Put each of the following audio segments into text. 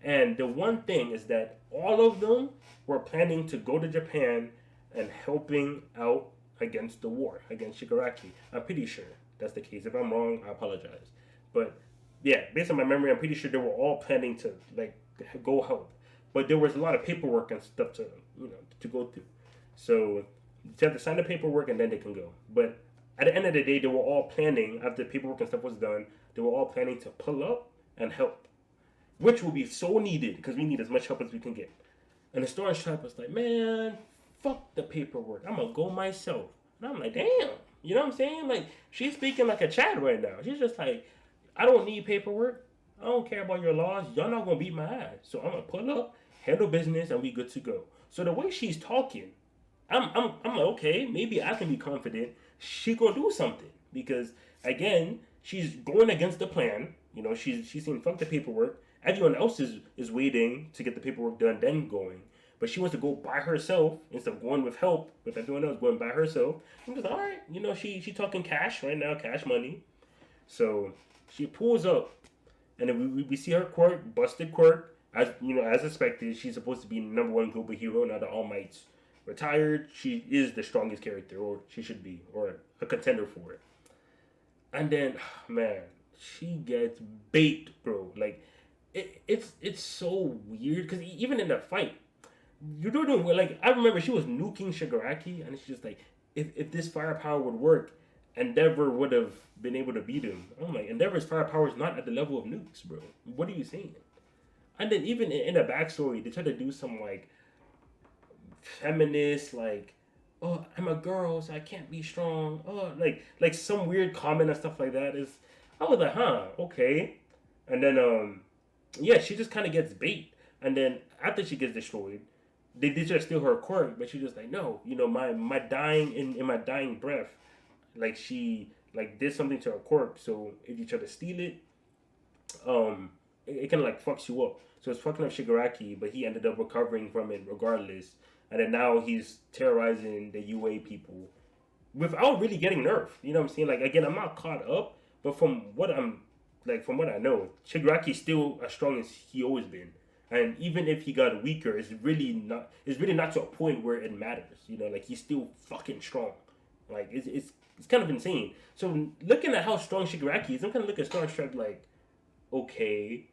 And the one thing is that all of them were planning to go to Japan and helping out against the war against Shigaraki. I'm pretty sure that's the case. If I'm wrong, I apologize. But yeah, based on my memory, I'm pretty sure they were all planning to like go help. But there was a lot of paperwork and stuff to to go through. So they have to sign the paperwork and then they can go. But at the end of the day, they were all planning after the paperwork and stuff was done. They were all planning to pull up and help, which will be so needed because we need as much help as we can get. And the storage trap was like, man, fuck the paperwork. I'm gonna go myself. And I'm like, damn. You know what I'm saying? Like, she's speaking like a Chad right now. She's just like, I don't need paperwork. I don't care about your laws. Y'all not gonna beat my ass. So I'm gonna pull up, handle business, and we good to go. So the way she's talking, I'm like, okay, maybe I can be confident she gonna do something because again, she's going against the plan. She's saying fuck the paperwork. Everyone else is waiting to get the paperwork done, then going. But she wants to go by herself instead of going with help with everyone else going by herself. I'm just all right. She talking cash right now, cash money. So she pulls up, and then we see her quirk, busted quirk. As expected, she's supposed to be number one global hero. Now that All Might's retired, she is the strongest character, or she should be, or a contender for it. And then, man, she gets baked, bro. Like, it's so weird because even in the fight, you're doing well. Like, I remember she was nuking Shigaraki, and she's just like, if this firepower would work, Endeavor would have been able to beat him. I'm like, Endeavor's firepower is not at the level of nukes, bro. What are you saying? And then even in the backstory, they try to do some like feminist, like, oh, I'm a girl, so I can't be strong. Oh, like some weird comment and stuff like that. I was like, huh, okay. And then yeah, she just kind of gets bait. And then after she gets destroyed, they did try to steal her quirk, but she just like, no, my dying in my dying breath, like she like did something to her quirk. So if you try to steal it, it kind of like fucks you up. So it's fucking up Shigaraki, but he ended up recovering from it regardless. And then now he's terrorizing the UA people without really getting nerfed. You know what I'm saying? Like again, I'm not caught up, but from what I know, Shigaraki's still as strong as he always been. And even if he got weaker, it's really not to a point where it matters. Like he's still fucking strong. Like it's kind of insane. So looking at how strong Shigaraki is, I'm kind of looking at Star Trek like, okay,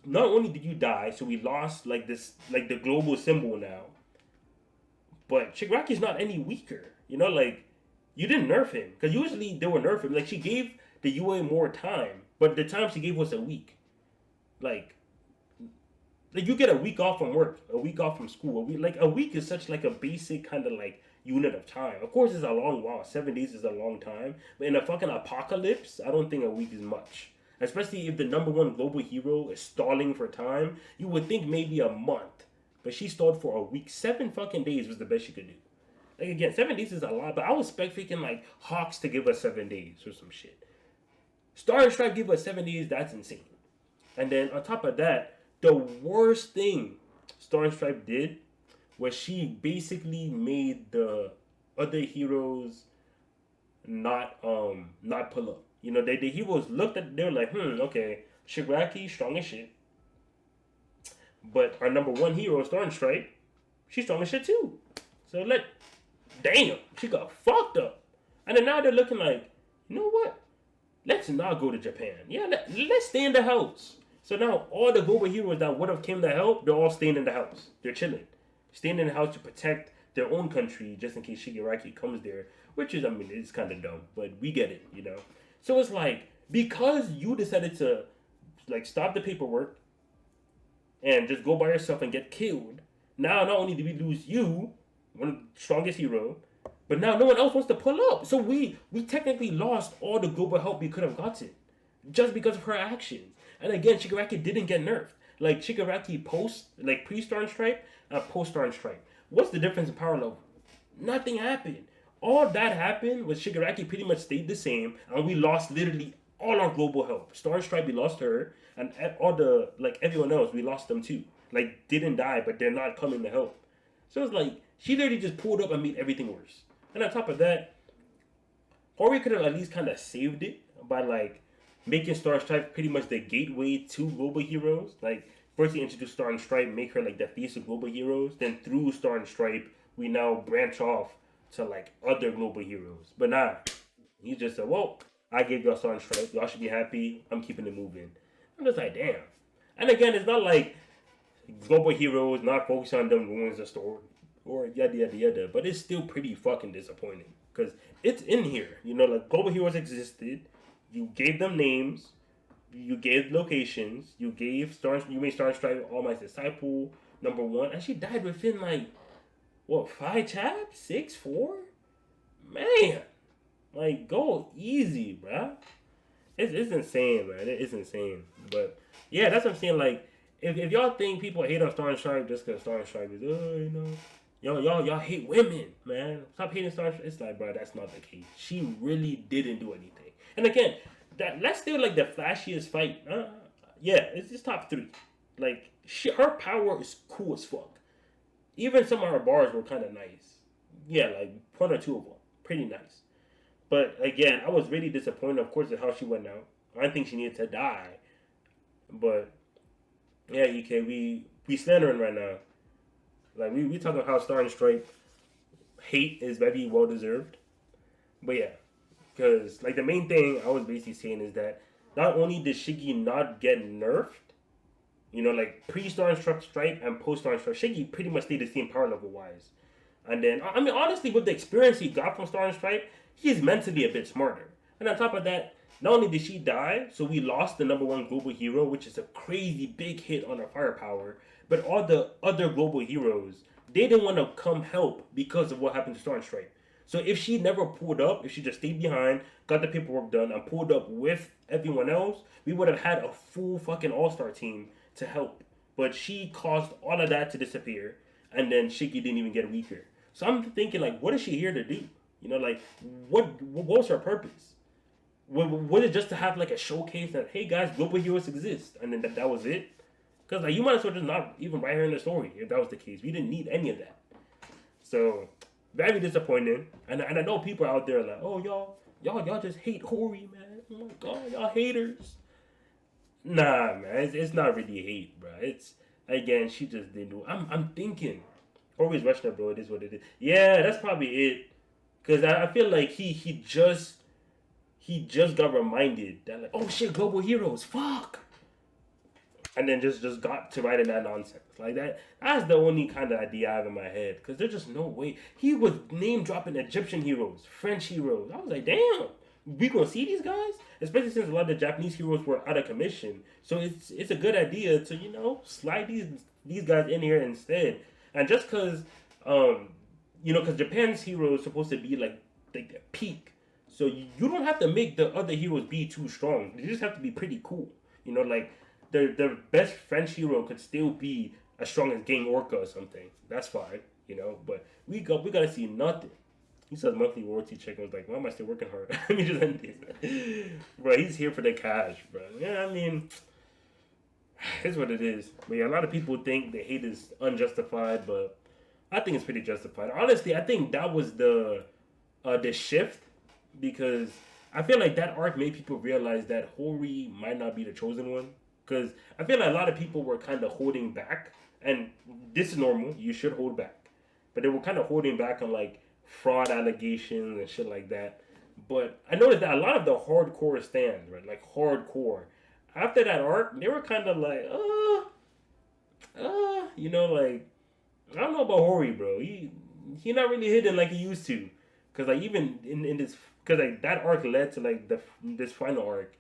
not only did you die, so we lost like this, like the global symbol now, but Shigaraki's not any weaker. Like you didn't nerf him because usually they were nerf him. Like she gave the UA more time, but the time she gave was a week. Like, like you get a week off from work, a week off from school. A week is such like a basic kind of like unit of time. Of course, it's a long while. 7 days is a long time, but in a fucking apocalypse, I don't think a week is much. Especially if the number one global hero is stalling for time, you would think maybe a month. But she stalled for a week. 7 fucking days was the best she could do. Like again, 7 days is a lot, but I was expecting like Hawks to give us 7 days or some shit. Star and Stripe give us 7 days. That's insane. And then on top of that, the worst thing Star and Stripe did was she basically made the other heroes not pull up. The heroes looked at, they were like, okay, Shigaraki strong as shit, but our number one hero, Star and Stripe, she's strong as shit too. So damn, she got fucked up. And then now they're looking like, you know what? Let's not go to Japan. Yeah, let's stay in the house. So now all the global heroes that would have came to help, they're all staying in the house. They're chilling. Staying in the house to protect their own country just in case Shigaraki comes there. Which is, I mean, it's kind of dumb, but we get it. So it's like, because you decided to like stop the paperwork and just go by yourself and get killed, now not only did we lose you, one of the strongest hero, but now no one else wants to pull up. So we technically lost all the global help we could have gotten just because of her actions. And again, Shigaraki didn't get nerfed. Like Shigaraki pre-Star and Stripe and post-Star and Stripe. What's the difference in power level? Nothing happened. All that happened was Shigaraki pretty much stayed the same, and we lost literally all our global help. Star and Stripe, we lost her, and all the everyone else, we lost them too. Like didn't die, but they're not coming to help. So it's like she literally just pulled up and made everything worse. And on top of that, Hori could have at least kind of saved it by making Star Stripe pretty much the gateway to global heroes. Like first he introduced Star and Stripe, make her like the face of global heroes. Then through Star and Stripe, we now branch off to like other global heroes. But nah, he just said, "Well, I gave y'all Star and Stripe. Y'all should be happy. I'm keeping it moving." I'm just like, damn. And again, it's not like global heroes not focusing on them ruins the story or yada yada yada. But it's still pretty fucking disappointing because it's in here. You know, like global heroes existed. You gave them names. You gave locations. You gave Star. You made Star and Stripe All My Disciple #1, and she died within like what 5 chapters, 6, 4. Man, like go easy, bruh. It's insane, man. It's insane. But yeah, that's what I'm saying. Like, if y'all think people hate on Star and Stripe just because Star and Stripe is, y'all hate women, man. Stop hating Star and Stripe. It's like, bro, that's not the case. She really didn't do anything. And again, that's still like the flashiest fight. Yeah, it's just top 3. Like, her power is cool as fuck. Even some of her bars were kind of nice. Yeah, like 1 or 2 of them, pretty nice. But again, I was really disappointed, of course, at how she went out. I didn't think she needed to die. But yeah, EK, we slandering right now. Like we talking about how Star and Stripe hate is very well deserved. But yeah, because like the main thing I was basically saying is that not only did Shiggy not get nerfed, you know, like pre Star and Stripe and post Star and Stripe, Shiggy pretty much stayed the same power level wise. And then I mean honestly, with the experience he got from Star and Stripe, he's mentally a bit smarter. And on top of that, not only did she die, so we lost the #1 global hero, which is a crazy big hit on her firepower, but all the other global heroes, they didn't want to come help because of what happened to Star and Stripe. So if she never pulled up, if she just stayed behind, got the paperwork done, and pulled up with everyone else, we would have had a full fucking all-star team to help. But she caused all of that to disappear, and then Shiggy didn't even get weaker. So I'm thinking, like, what is she here to do? You know, like, what was her purpose? Was it just to have, like, a showcase that, hey, guys, global heroes exist, and then that was it? Because, like, you might as well just not even write her in the story if that was the case. We didn't need any of that. So, very disappointing. And I know people out there like, oh, y'all just hate Hori, man. Oh, my God, y'all haters. Nah, man, it's not really hate, bro. It's, again, she just didn't do it. I'm thinking, Hori's Rushner, bro, it is what it is. Yeah, that's probably it. Because I feel like he just got reminded that, like, oh shit, global heroes, fuck, and then just got to writing that nonsense like that. That's the only kind of idea I have in my head. Because there's just no way he was name dropping Egyptian heroes, French heroes. I was like, damn, we gonna see these guys, especially since a lot of the Japanese heroes were out of commission. So it's a good idea to slide these guys in here instead. And just because because Japan's hero is supposed to be like the peak. So you don't have to make the other heroes be too strong. They just have to be pretty cool. Like the best French hero could still be as strong as Gang Orca or something. That's fine, But we gotta see nothing. He says monthly royalty check. I was like, why am I still working hard? Let me just end this. Bro, he's here for the cash, bro. Yeah, I mean, it's what it is. But yeah, a lot of people think the hate is unjustified, but I think it's pretty justified. Honestly, I think that was the shift, because I feel like that arc made people realize that Hori might not be the chosen one. Because I feel like a lot of people were kind of holding back, and this is normal. You should hold back, but they were kind of holding back on like fraud allegations and shit like that. But I noticed that a lot of the hardcore stands, right, like hardcore, after that arc, they were kind of like, like, I don't know about Hori, bro. He not really hitting like he used to. Cause like even in this, cause like that arc led to like this final arc,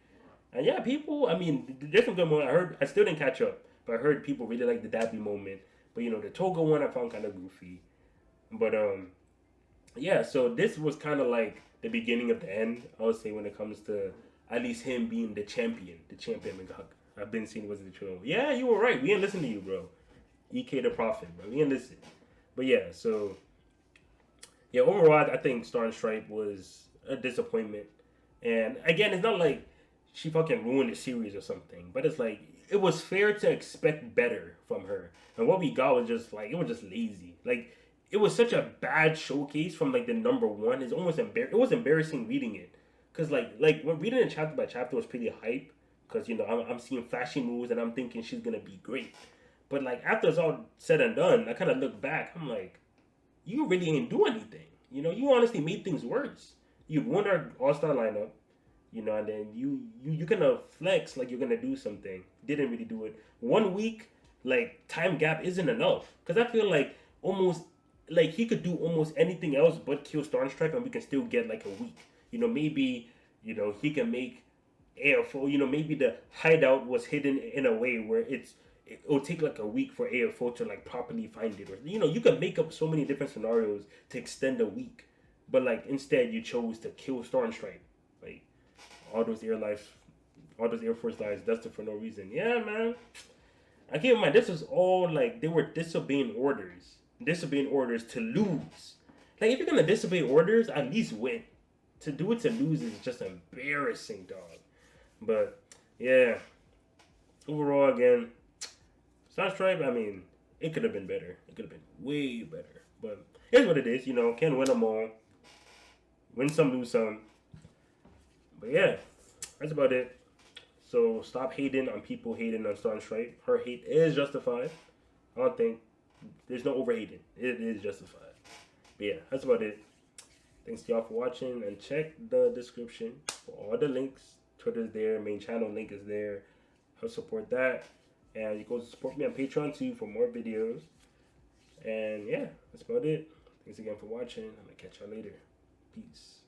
and yeah, people. I mean, there's some good moments. I still didn't catch up, but I heard people really like the Dappy moment. But the Toga one I found kind of goofy. But yeah. So this was kind of like the beginning of the end. I would say when it comes to at least him being the champion Megahug. I've been seeing was the true. Yeah, you were right. We didn't listen to you, bro. EK the Prophet, bro. We didn't listen. But yeah, so. Yeah, overall, I think Star and Stripe was a disappointment. And again, it's not like she fucking ruined the series or something, but it's like, it was fair to expect better from her. And what we got was just like, it was just lazy. Like, it was such a bad showcase from like the #1. It's almost it was embarrassing reading it. Because like when reading it chapter by chapter was pretty hype. because I'm seeing flashy moves and I'm thinking she's gonna be great. But like after it's all said and done, I kind of look back. I'm like, you really ain't do anything. You honestly made things worse. You won our All Star lineup. And then you gonna flex like you're gonna do something. Didn't really do it. 1 week, like time gap isn't enough. Cause I feel like almost like he could do almost anything else but kill Stormstripe, and we can still get like a week. Maybe he can make AFO. Maybe the hideout was hidden in a way where it'll take like a week for AFO to like properly find it, or you can make up so many different scenarios to extend a week, but like instead you chose to kill Stormstripe, like all those Air Force lives dusted for no reason. Yeah, man. I keep in mind this was all like they were disobeying orders to lose. Like if you're gonna disobey orders, at least win. To do it to lose is just embarrassing, dog. But yeah, overall again, Sunstripe, I mean, it could have been better. It could have been way better. But here's what it is, can't win them all. Win some, lose some. But yeah, that's about it. So stop hating on people hating on Sunstripe. Her hate is justified. I don't think there's no overhating. It is justified. But yeah, that's about it. Thanks to y'all for watching, and check the description for all the links. Twitter's there, main channel link is there. Help support that. And you go support me on Patreon too for more videos. And yeah, that's about it. Thanks again for watching. I'm gonna catch y'all later. Peace.